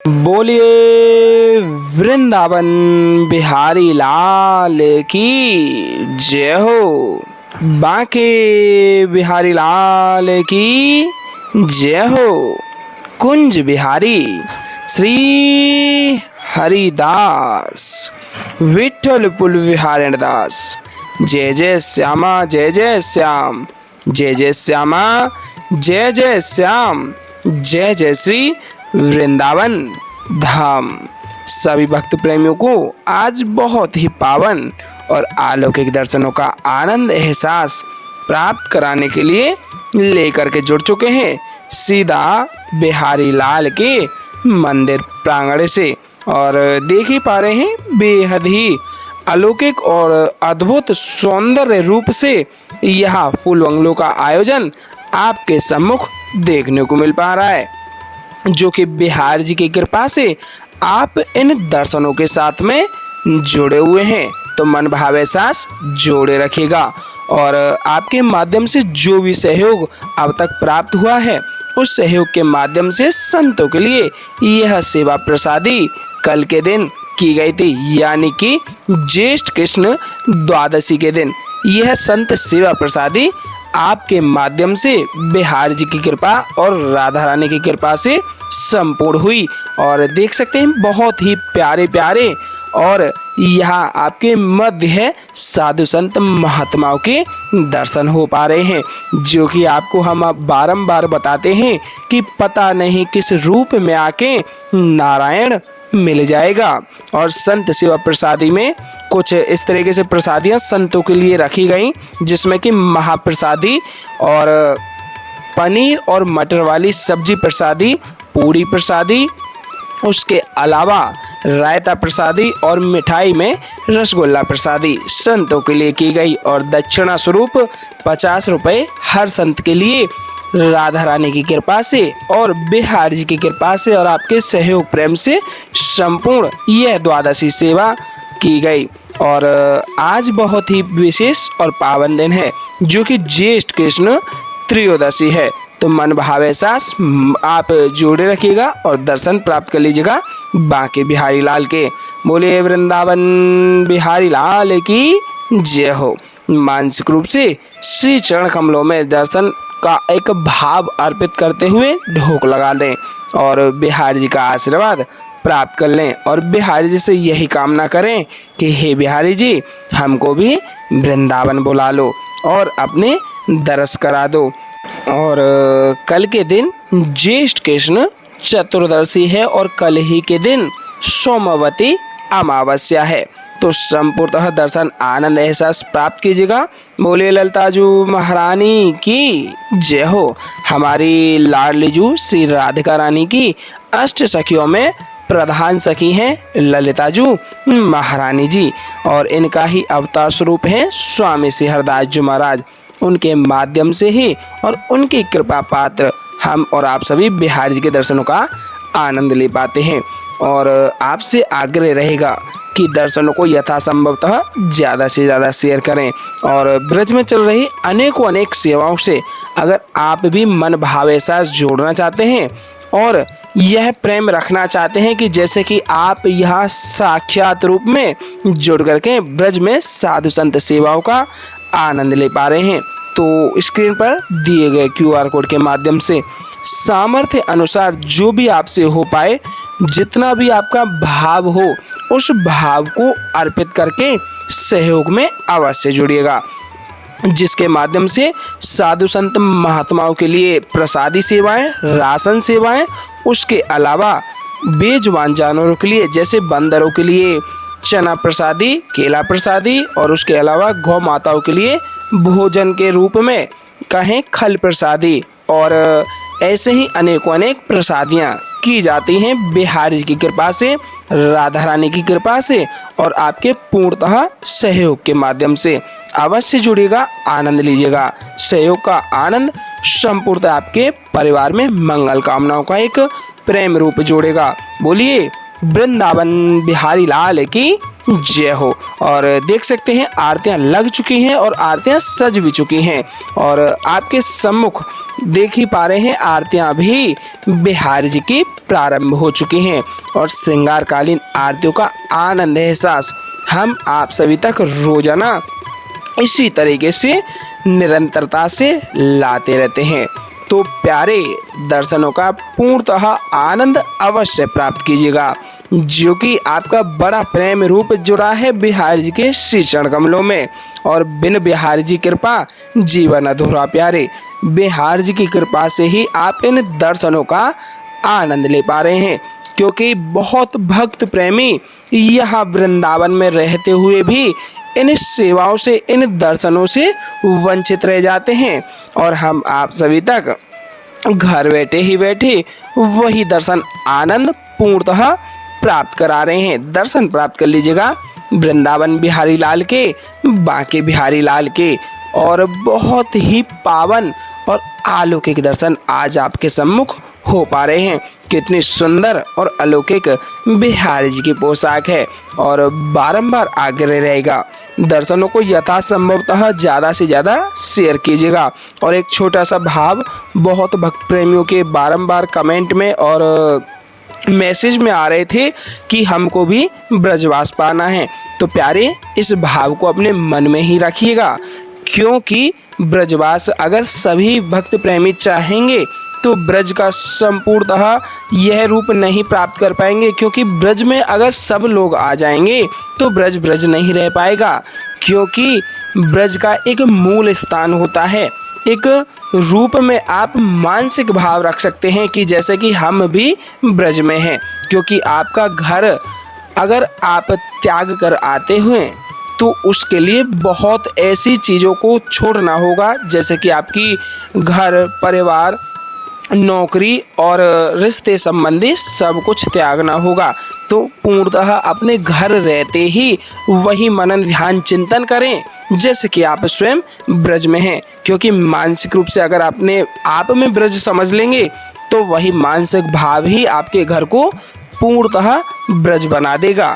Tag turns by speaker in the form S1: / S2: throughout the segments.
S1: बोलिए वृंदावन बिहारी लाल की जय हो। बांके बिहारी लाल की जय हो। कुंज बिहारी श्री हरिदास विठ्ठल पुल विहारण दास। जय जय श्यामा जय जय श्याम, जय जय श्यामा जय जय श्याम, जय जय श्री वृंदावन धाम। सभी भक्त प्रेमियों को आज बहुत ही पावन और अलौकिक दर्शनों का आनंद एहसास प्राप्त कराने के लिए लेकर के जुड़ चुके हैं सीधा बिहारी लाल के मंदिर प्रांगण से। और देख ही पा रहे हैं बेहद ही अलौकिक और अद्भुत सौंदर्य रूप से यह फूल बंगलों का आयोजन आपके सम्मुख देखने को मिल पा रहा है, जो कि बिहार जी की कृपा से आप इन दर्शनों के साथ में जुड़े हुए हैं। तो मन भाव एहसास जोड़े रखिएगा और आपके माध्यम से जो भी सहयोग अब तक प्राप्त हुआ है उस सहयोग के माध्यम से संतों के लिए यह सेवा प्रसादी कल के दिन की गई थी, यानी कि ज्येष्ठ कृष्ण द्वादशी के दिन यह संत सेवा प्रसादी आपके माध्यम से बिहार जी की कृपा और राधा रानी की कृपा से संपूर्ण हुई। और देख सकते हैं बहुत ही प्यारे प्यारे और यहाँ आपके मध्य है साधु संत महात्माओं के दर्शन हो पा रहे हैं, जो कि आपको हम अब बारंबार बताते हैं कि पता नहीं किस रूप में आके नारायण मिल जाएगा। और संत सेवा प्रसादी में कुछ इस तरीके से प्रसादियां संतों के लिए रखी गई, जिसमें कि महाप्रसादी और पनीर और मटर वाली सब्जी प्रसादी, पूरी प्रसादी, उसके अलावा रायता प्रसादी और मिठाई में रसगुल्ला प्रसादी संतों के लिए की गई। और दक्षिणा स्वरूप 50 रुपये हर संत के लिए राधा रानी की कृपा से और बिहार जी की कृपा से और आपके सहयोग प्रेम से संपूर्ण यह द्वादशी सेवा की गई। और आज बहुत ही विशेष और पावन दिन है, जो कि ज्येष्ठ कृष्ण त्रयोदशी है। तो मन भाव एहसास आप जोड़े रखिएगा और दर्शन प्राप्त कर लीजिएगा बांके बिहारी लाल के। बोले वृंदावन बिहारी लाल की जय हो। मानसिक रूप से श्री चरण कमलों में दर्शन का एक भाव अर्पित करते हुए ढोक लगा लें और बिहारी जी का आशीर्वाद प्राप्त कर लें। और बिहारी जी से यही कामना करें कि हे बिहारी जी, हमको भी वृंदावन बुला लो और अपने दर्श करा दो। और कल के दिन ज्येष्ठ कृष्ण चतुर्दशी है और कल ही के दिन सोमवती अमावस्या है। तो संपूर्णतः दर्शन आनंद एहसास प्राप्त कीजिएगा। बोले ललिताजू महारानी की जय हो। हमारी लाडलीजू श्री राधिका रानी की अष्ट सखियों में प्रधान सखी हैं ललिताजू महारानी जी, और इनका ही अवतार स्वरूप है स्वामी श्री हरदास जी महाराज। उनके माध्यम से ही और उनकी कृपा पात्र हम और आप सभी बिहार जी के दर्शनों का आनंद ले पाते हैं। और आपसे आग्रह रहेगा कि दर्शनों को यथासंभवतः ज़्यादा से ज़्यादा शेयर करें। और ब्रज में चल रही अनेक सेवाओं से अगर आप भी मन भाव एहसास जोड़ना चाहते हैं और यह प्रेम रखना चाहते हैं कि जैसे कि आप यहाँ साक्षात रूप में जुड़ करके ब्रज में साधु संत सेवाओं का आनंद ले पा रहे हैं, तो स्क्रीन पर दिए गए QR कोड के माध्यम से सामर्थ्य अनुसार जो भी आपसे हो पाए, जितना भी आपका भाव हो, उस भाव को अर्पित करके सहयोग में अवश्य जुड़िएगा, जिसके माध्यम से साधु संत महात्माओं के लिए प्रसादी सेवाएं, राशन सेवाएं, उसके अलावा बेजुबान जानवरों के लिए जैसे बंदरों के लिए चना प्रसादी, केला प्रसादी, और उसके अलावा गौ माताओं के लिए भोजन के रूप में कहें खल प्रसादी, और ऐसे ही अनेक प्रसादियां की जाती हैं बिहार जी की कृपा से, राधा रानी की कृपा से और आपके पूर्णतः सहयोग के माध्यम से। अवश्य जुड़िएगा, आनंद लीजिएगा। सहयोग का आनंद संपूर्णतः आपके परिवार में मंगल कामनाओं का एक प्रेम रूप जोड़ेगा। बोलिए वृंदावन बिहारी लाल की जय हो। और देख सकते हैं आरतियां लग चुकी हैं और आरतियां सज भी चुकी हैं और आपके सम्मुख देख ही पा रहे हैं आरतियां भी बिहारी जी की प्रारंभ हो चुकी हैं और श्रृंगारकालीन आरतियों का आनंद एहसास हम आप सभी तक रोजाना इसी तरीके से निरंतरता से लाते रहते हैं। तो प्यारे दर्शनों का पूर्णतः आनंद अवश्य प्राप्त कीजिएगा, जो कि आपका बड़ा प्रेम रूप जुड़ा है बिहारी जी के श्री चरण कमलों में। और बिन बिहारी जी कृपा जीवन अधूरा प्यारे, बिहारी जी की कृपा से ही आप इन दर्शनों का आनंद ले पा रहे हैं, क्योंकि बहुत भक्त प्रेमी यहाँ वृंदावन में रहते हुए भी इन सेवाओं से, इन दर्शनों से वंचित रह जाते हैं और हम आप सभी तक घर बैठे ही बैठे वही दर्शन आनंद पूर्णतः प्राप्त करा रहे हैं। दर्शन प्राप्त कर लीजिएगा वृंदावन बिहारी लाल के, बांके बिहारी लाल के, और बहुत ही पावन और अलौकिक दर्शन आज आपके सम्मुख हो पा रहे हैं। कितनी सुंदर और अलौकिक बिहारी जी की पोशाक है और बारंबार आग्रह रहेगा दर्शनों को यथासंभवतः ज़्यादा से ज़्यादा शेयर कीजिएगा। और एक छोटा सा भाव बहुत भक्त प्रेमियों के बारंबार कमेंट में और मैसेज में आ रहे थे कि हमको भी ब्रजवास पाना है। तो प्यारे इस भाव को अपने मन में ही रखिएगा, क्योंकि ब्रजवास अगर सभी भक्त प्रेमी चाहेंगे तो ब्रज का संपूर्णतः यह रूप नहीं प्राप्त कर पाएंगे, क्योंकि ब्रज में अगर सब लोग आ जाएंगे तो ब्रज ब्रज नहीं रह पाएगा, क्योंकि ब्रज का एक मूल स्थान होता है। एक रूप में आप मानसिक भाव रख सकते हैं कि जैसे कि हम भी ब्रज में हैं, क्योंकि आपका घर अगर आप त्याग कर आते हुए तो उसके लिए बहुत ऐसी चीज़ों को छोड़ना होगा, जैसे कि आपकी घर परिवार नौकरी और रिश्ते संबंधी सब कुछ त्यागना होगा। तो पूर्णतः अपने घर रहते ही वही मनन ध्यान चिंतन करें जैसे कि आप स्वयं ब्रज में हैं, क्योंकि मानसिक रूप से अगर अपने आप में ब्रज समझ लेंगे तो वही मानसिक भाव ही आपके घर को पूर्णतः ब्रज बना देगा,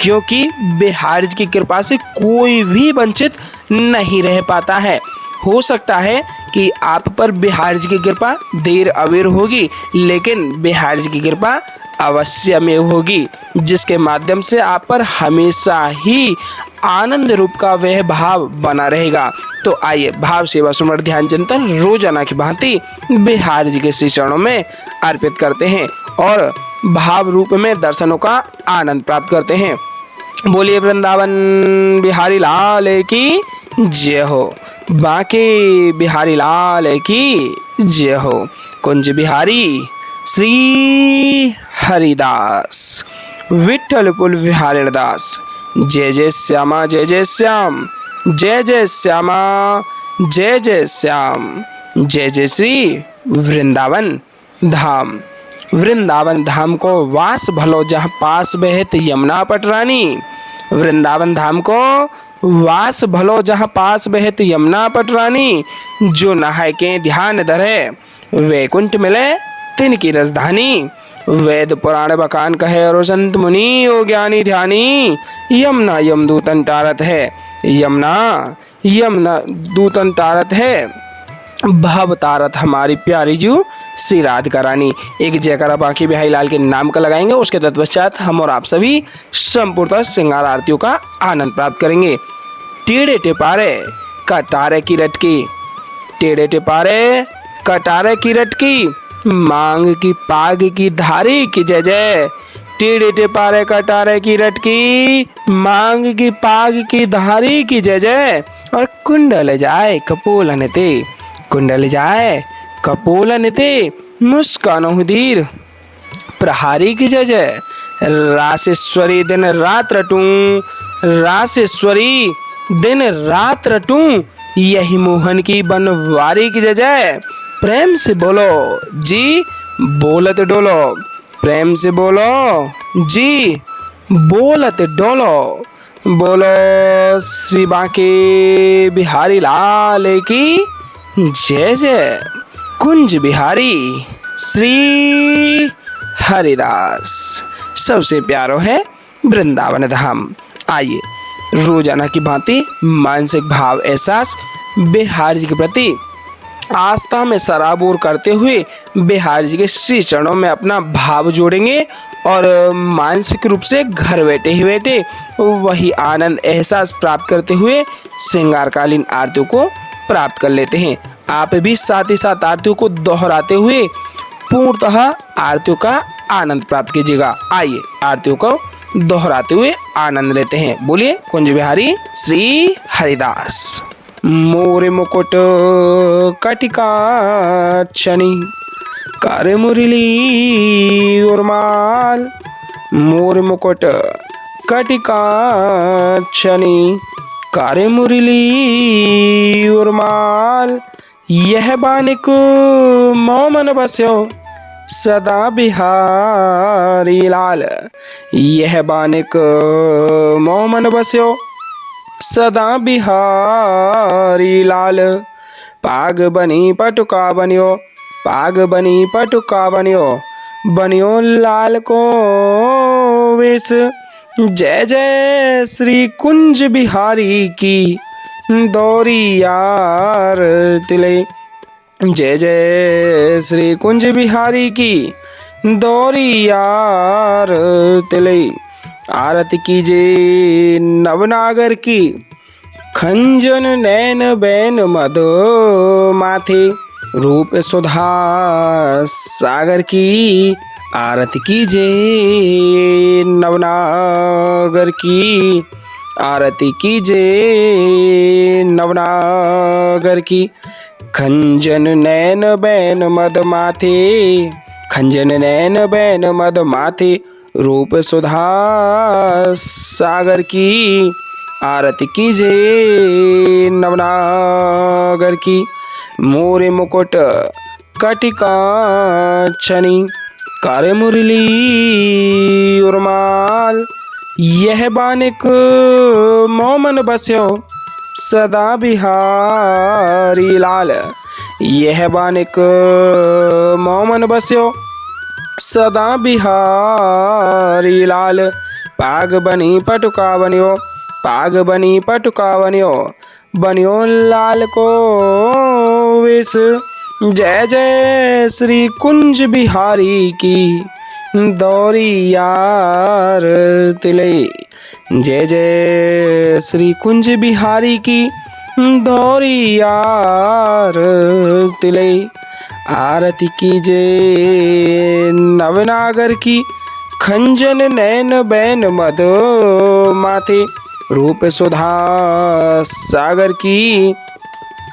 S1: क्योंकि बिहारी जी की कृपा से कोई भी वंचित नहीं रह पाता है। हो सकता है कि आप पर बिहारी जी की कृपा देर अबेर होगी, लेकिन बिहारी जी की कृपा अवश्य में होगी, जिसके माध्यम से आप पर हमेशा ही आनंद रूप का वह भाव बना रहेगा। तो आइए भाव सेवा सुमर ध्यान चिंतन रोजाना की भांति बिहारी जी के श्री चरणों में अर्पित करते हैं और भाव रूप में दर्शनों का आनंद प्राप्त करते हैं। बोलिए वृंदावन बिहारी लाल की जय हो, बांके बिहारी लाल की जय हो। कुंज बिहारी श्री हरिदास, विठ्ठल पुल बिहारी दास। जय जय श्यामा जय जय श्याम, जय जय श्यामा जय जय श्याम। जय जय श्री वृंदावन धाम। वृंदावन धाम को वास भलो जहाँ पास बहत यमुना पटरानी। वृंदावन धाम को वास भलो जहाँ पास बहत यमुना पटरानी। जो नहाय के ध्यान धरे वैकुंठ मिले तिनकी राजधानी। वेद पुराण बखान कहे और संत मुनि ओ ज्ञानी ध्यानी। यमुना यमदूतन तारत है, यमुना यमुना दूतन तारत है, भव तारत हमारी प्यारी जू श्री राधिका रानी। एक जयकारा बांके बिहारी लाल के नाम का लगाएंगे, उसके तत्पश्चात हम और आप सभी संपूर्ण श्रृंगार आरतियों का आनंद प्राप्त करेंगे। टेढ़े टिपारे कटारे की रटकी, टेढ़े टिपारे कटारे की रटकी, मांग की पाग की धारी की जय जय। टेढ़े टिपारे कटारे की रटकी, मांग की पाग की धारी की जय जय। और कुंडल जाए कपोलन ते, कुंडल जाए कपोलन ते, मुस्कानो धीर प्रहारी की जय जय। रासेश्वरी दिन रात रटूं, रासेश्वरी दिन रात रटूं, यही मोहन की बनवारी की जय जय। प्रेम से बोलो जी बोलत डोलो, प्रेम से बोलो जी बोलत डोलो। बोलो श्री बांके बिहारी लाल की जय जय। कुंज बिहारी श्री हरिदास। सबसे प्यारो है वृंदावन धाम। आइए रोजाना की भांति मानसिक भाव एहसास बिहारी जी के प्रति आस्था में सराबोर करते हुए बिहारी जी के श्री चरणों में अपना भाव जोड़ेंगे और मानसिक रूप से घर बैठे ही बैठे वही आनंद एहसास प्राप्त करते हुए श्रृंगारकालीन आरतियों को प्राप्त कर लेते हैं। आप भी साथ ही साथ आरतियों को दोहराते हुए पूर्णतः आरतियों का आनंद प्राप्त कीजिएगा। आइए आरतियों को दोहराते हुए आनंद लेते हैं। बोलिए कुंज बिहारी श्री हरिदास। मोरे मुकुट कटिकाक्षणी कर मुरली उर्माल। मोर मुकुट कटिकाक्षणी कर मुरली उर्माल। यह बानिक मोमन बस्यो सदा बिहारी लाल। यह बानिक मोमन बस्यो सदा बिहारी लाल। पाग बनी पटुका बनियो पाग बनी पटुका बनियो बनियो लाल को वेश। जय जय श्री कुंज बिहारी की दौरी यार तिले। जय जय श्री कुंज बिहारी की दौरी यार तिले। आरती कीजिए नवनागर की खंजन नैन बैन मधो माथे रूप सुधा सागर की। आरती कीजिए नवनागर की आरती कीजिए नवनागर की। खंजन नैन बैन मद माथे खंजन नैन बैन मद माथे रूप सुधा सागर की। आरती कीजिए नवनागर की। मोरे मुकुट कटिकाक्षणी कर मुरली उर्माल। यह बानिक मोमन बस्यो सदा बिहारी लाल। यह बानिक मोमन बस्यो सदा बिहारी लाल। पाग बनी पटुका बनियो पाग बनी पटुका बनियो बनियो लाल को वेश। जय जय श्री कुंज बिहारी की दौरी यार तिले। जय जय श्री कुंज बिहारी की दौरी यार तिले। आरती कीजिए नवनागर की खंजन नैन बैन मद माथे रूप सुधा सागर की।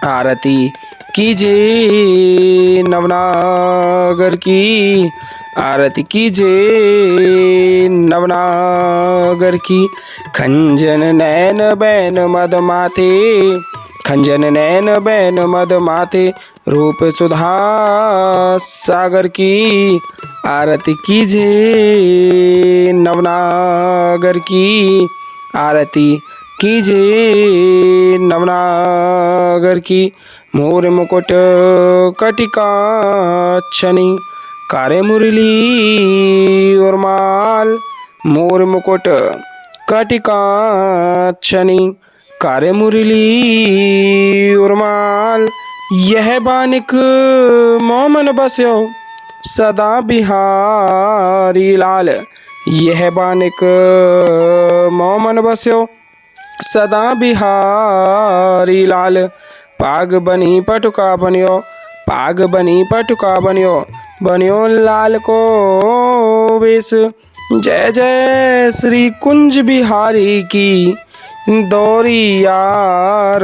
S1: आरती कीजिए नवनागर की आरती कीजिए नवनागर की। खंजन नैन बैन मद माथे खंजन नैन बैन मद माथे रूप सुधा सागर की। आरती कीजिए नवनागर की आरती कीजिए नवनागर की। मोर मुकुट कटिकाक्षणी करे मुरली उर्माल। मोर मुकुट कटिकाक्षणी करे मुरली उर्माल। यह बानिक मोमन बस्यो सदा बिहारी लाल। यह बानिक मोमन बस्यो सदा बिहारी लाल। पाग बनी पटुका बनियो पाग बनी पटुका बनियो बनियो लाल को वेश। जय जय श्री कुंज बिहारी की दौरी यार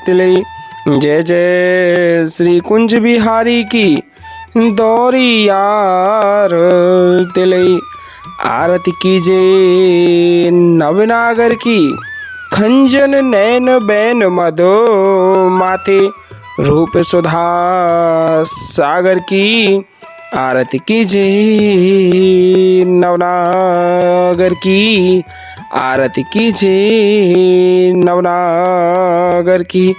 S1: तिले। जय जय श्री कुंज बिहारी की दौरी यार तिले। आरती कीजिए नवनागर की खंजन नैन बैन मदो माथे रूप सुधा सागर की। आरती कीजिए नवनागर की आरती कीजिए नवनागर की।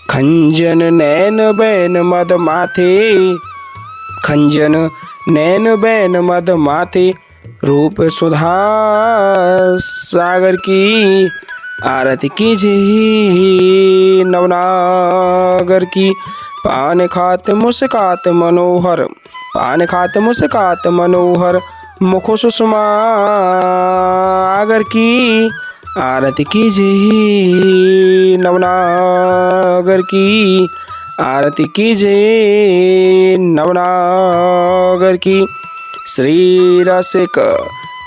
S1: खंजन नैन बैन मद माथे खंजन नैन बैन मद माथे रूप सुधा सागर की आरती कीजिए नवनागर की। पान खात मुस्कात मनोहर, पान खात मुस्कात मनोहर, मुख सुषमा आगर की आरती कीजिए नवनागर की आरती कीजिए नवनागर की। श्री रसिक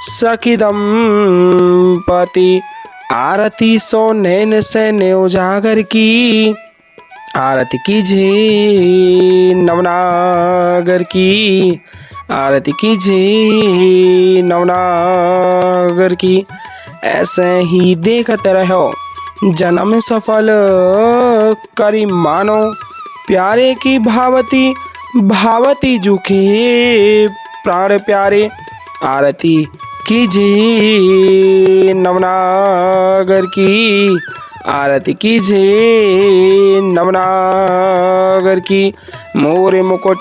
S1: सखी दंपति आरती सो नैन सैन्य उजागर की आरती कीजिए नवनागर की आरती कीजिए नवनागर की। ऐसे ही देखते रहो जन्म सफल करी मानो, प्यारे की भावती भावती जुखे प्राण प्यारे आरती कीजिए नवनागर की आरती कीजिए नवनागर की। मोरे मुकुट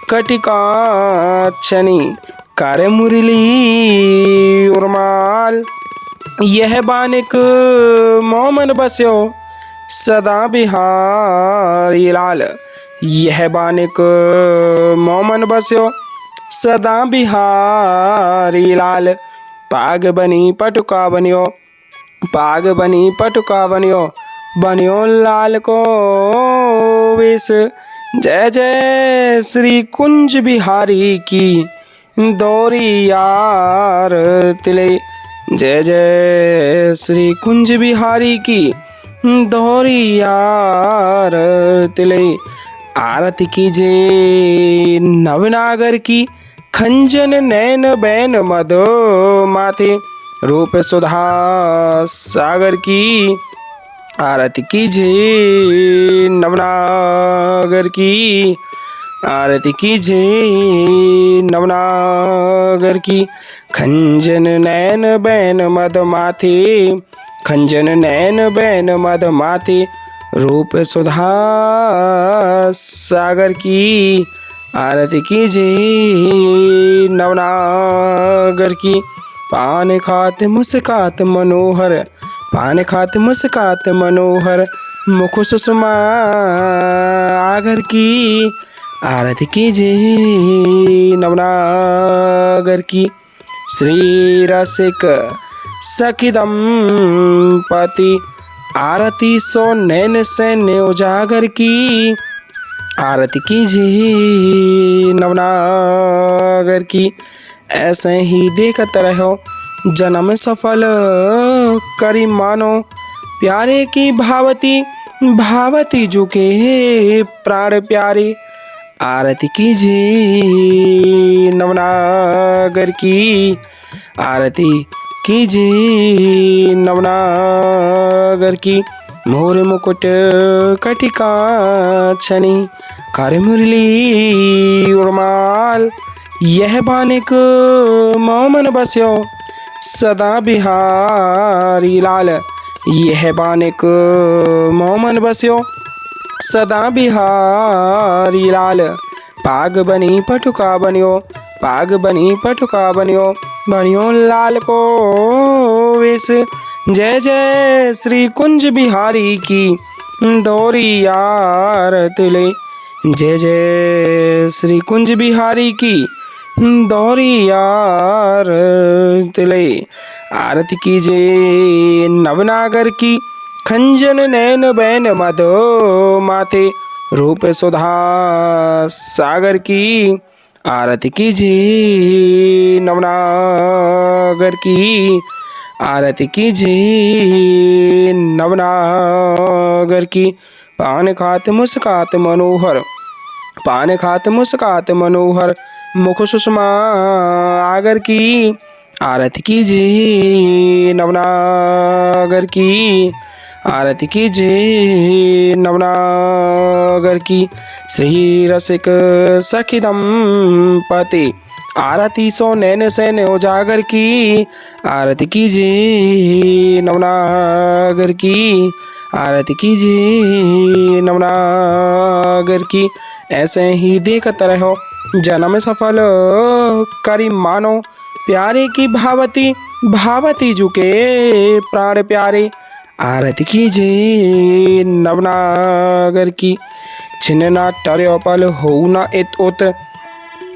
S1: कटिकाक्षनी कार्य मुरली उर्माल, यह बानिक मोमन बस्यो सदा बिहारी लाल, यह बानिक मोमन बस्यो सदा बिहारी लाल। पाग बनी पटुका बनियो, पाग बनी पटुका बनियो, बनियो लाल को वेश। जय जय श्री कुंज बिहारी की दौरी यार तिले, जय जय श्री कुंज बिहारी की दौरी यार तिले। आरती कीजिए नवनागर की खंजन नैन बैन मधो माथे, रूप सुधा सागर की आरती कीजिए नवनागर की आरती कीजिए नवनागर की। खंजन नैन बैन मद माथे, खंजन नैन बैन मद माथे, रूप सुधा सागर की आरती कीजिए नवनागर की। पान खात मुस्कात मनोहर, पान खात मुस्कात मनोहर, मुख सुषमा आगर की आरती कीजिए नवनागर की। श्री रसिक सखी दंपति आरती सो नैन सैन्य उजागर की आरती कीजिए नवनागर की। ऐसे ही देखते रहो जन्म सफल करी मानो, प्यारे की भावती भावती जुके प्राण प्यारे आरती कीजिए नवनागर की आरती कीजिए नवनागर की। मोर मुकुट कटिकाक्षनी कार्य मुरली उर्माल, यह बानिक मोमन बस्यो सदा बिहारी लाल, यह बानिक मोमन बस्यो सदा बिहारी लाल। पाग बनी पटुका बनियो, पाग बनी पटुका बनियो, बनियो लाल को वेश। जय जय श्री कुंज बिहारी की दौरी यार तिले, जय जय श्री कुंज बिहारी की दौरी यार तिले। आरती कीजिए नवनागर की खंजन नैन बैन मधो माथे, रूप सुधा सागर की आरती कीजिए नवनागर की आरती कीजिए नवनागर की। पान खात मुस्कात मनोहर, पान खात मुस्कात मनोहर, मुख सुषमा आगर की आरती कीजिए नवनागर की आरती कीजिए नवनागर की। श्री रसिक सखी दंपति आरती सो नैन सैन उजागर की आरती कीजिए नवनागर की आरती कीजिए नवनागर की। ऐसे ही देखते रहो जन्म सफल करी मानो, प्यारे की भावती भावती झुके प्राण प्यारे। आरती कीजिए नवनागर की। छिन्न ना टर्यो पल हो न इत उत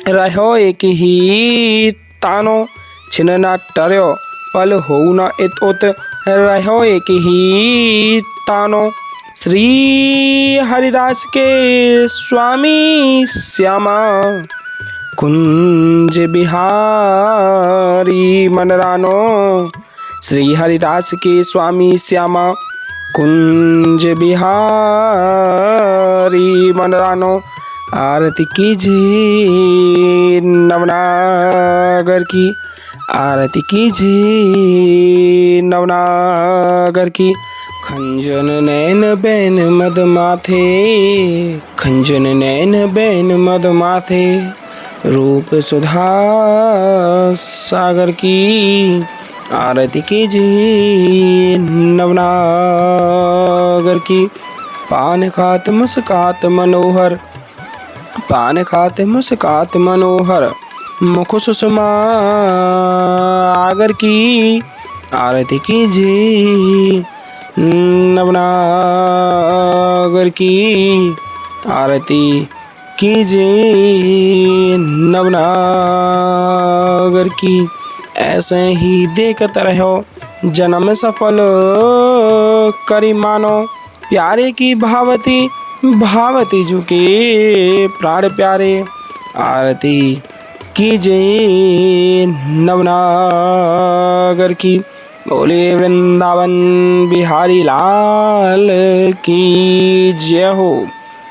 S1: रहो एक ही तानो। छिन्न ना टर्यो पल हो न इत उत रहो एक ही तानो। श्री हरिदास के स्वामी श्यामा कुंज बिहारी मनरानो। श्री हरिदास के स्वामी श्यामा कुंज बिहारी मनरानो। आरती कीजिए नवनागर की। आरती कीजिए नवनागर की। खंजन नैन बैन मद माथे। खंजन नैन बैन मद माथे। रूप सुधा सागर की। आरती कीजिए नवनागर की। पान खात मुस्कात मनोहर। पान खात मुस्कात मनोहर। मुख सुषमा आगर की। आरती कीजिए नवनागर की। आरती कीजिए नवनागर की। ऐसे ही देखते रहो जन्म सफल करी मानो। प्यारे की भावती भावती झुके प्राण प्यारे। आरती कीजिए नवनागर की। बोले वृंदावन बिहारी लाल की जय हो।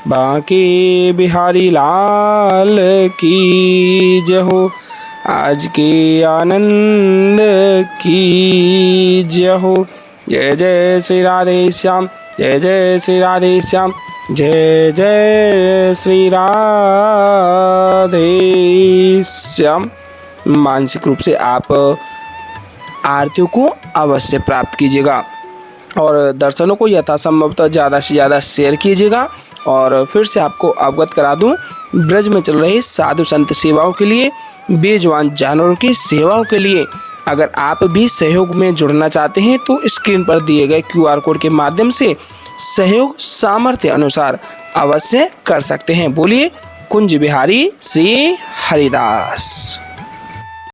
S1: बांके बिहारी लाल की जय हो। आज के आनंद की जय हो। जय जय श्री राधे श्याम। जय जय श्री राधे श्याम। जय जय श्री राधे श्याम। मानसिक रूप से आप आरतियों को अवश्य प्राप्त कीजिएगा और दर्शनों को यथासंभवतः ज़्यादा से ज़्यादा शेयर कीजिएगा। और फिर से आपको अवगत करा दूं, ब्रज में चल रही साधु संत सेवाओं के लिए, बेजुबान जानवरों की सेवाओं के लिए अगर आप भी सहयोग में जुड़ना चाहते हैं तो स्क्रीन पर दिए गए QR कोड के माध्यम से सहयोग सामर्थ्य अनुसार अवश्य कर सकते हैं। बोलिए कुंज बिहारी श्री हरिदास।